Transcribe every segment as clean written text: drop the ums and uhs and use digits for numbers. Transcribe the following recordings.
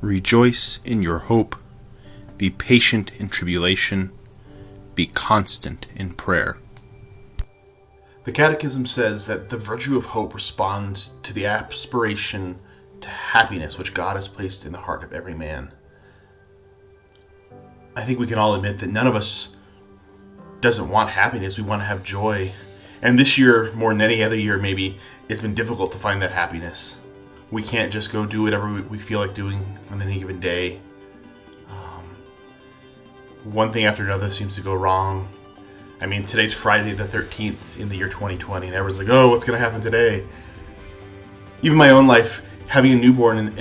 Rejoice in your hope. Be patient in tribulation. Be constant in prayer. The Catechism says that the virtue of hope responds to the aspiration to happiness which God has placed in the heart of every man. I think we can all admit that none of us doesn't want happiness. We want to have joy. And this year, more than any other year maybe, it's been difficult to find that happiness. We can't just go do whatever we feel like doing on any given day. One thing after another seems to go wrong. I mean, today's Friday the 13th in the year 2020, and everyone's like, oh, what's going to happen today? Even my own life, having a newborn in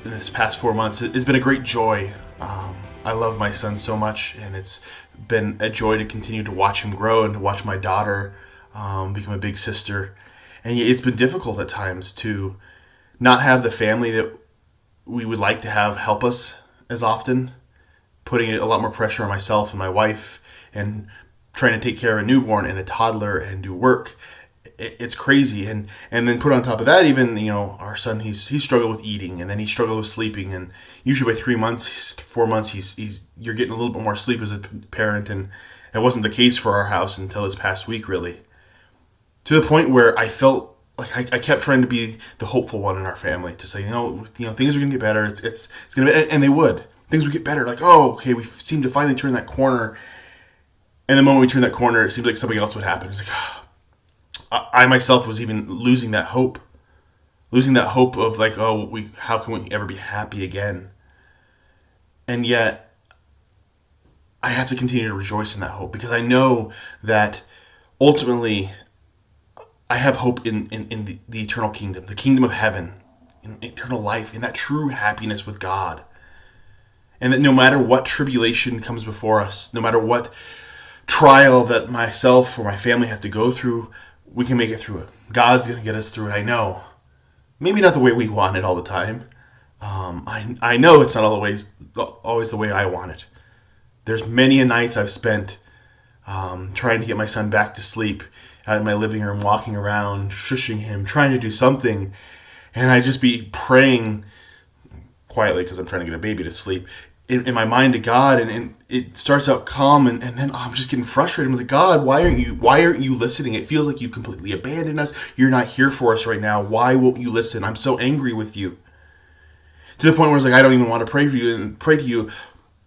this past 4 months, has been a great joy. I love my son so much, and it's been a joy to continue to watch him grow and to watch my daughter become a big sister. And it's been difficult at times to not have the family that we would like to have help us as often, putting a lot more pressure on myself and my wife, and trying to take care of a newborn and a toddler and do work. It's crazy. And then put on top of that, even, our son, he's struggled with eating, and then he struggled with sleeping. And usually by 3 months, 4 months, you're getting a little bit more sleep as a parent. And that wasn't the case for our house until this past week, really. To the point where I felt like I kept trying to be the hopeful one in our family, to say, things are going to get better. It's going to be, and they would. Things would get better. Like, oh, okay, we seem to finally turn that corner. And the moment we turn that corner, it seems like something else would happen. It's like, I myself was even losing that hope. Losing that hope of like, how can we ever be happy again? And yet, I have to continue to rejoice in that hope, because I know that ultimately I have hope in the eternal kingdom, the kingdom of heaven, in eternal life, in that true happiness with God. And that no matter what tribulation comes before us, no matter what trial that myself or my family have to go through, we can make it through it. God's going to get us through it, I know. Maybe not the way we want it all the time. I know it's not always the way I want it. There's many a nights I've spent trying to get my son back to sleep out in my living room, walking around, shushing him, trying to do something. And I just be praying quietly, because I'm trying to get a baby to sleep, in my mind to God, and it starts out calm, and then I'm just getting frustrated. I'm like, God, why aren't you listening? It feels like you completely abandoned us. You're not here for us right now. Why won't you listen? I'm so angry with you. To the point where it's like, I don't even want to pray for you and pray to you.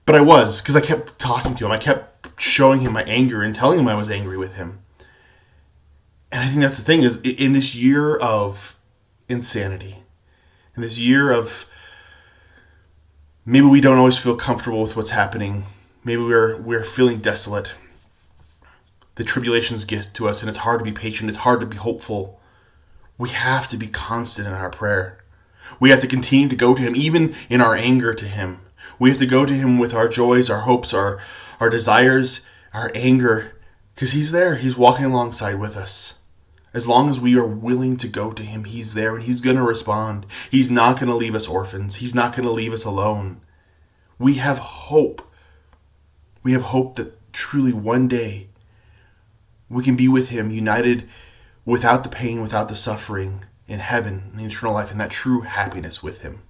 But I was, because I kept talking to him. I kept showing him my anger and telling him I was angry with him. And I think that's the thing, is in this year of insanity, in this year of maybe we don't always feel comfortable with what's happening. Maybe we're feeling desolate. The tribulations get to us, and it's hard to be patient. It's hard to be hopeful. We have to be constant in our prayer. We have to continue to go to Him, even in our anger to Him. We have to go to Him with our joys, our hopes, our desires, our anger, because He's there. He's walking alongside with us. As long as we are willing to go to Him, He's there, and He's going to respond. He's not going to leave us orphans. He's not going to leave us alone. We have hope. We have hope that truly one day we can be with Him, united without the pain, without the suffering, in heaven, in eternal life, and that true happiness with Him.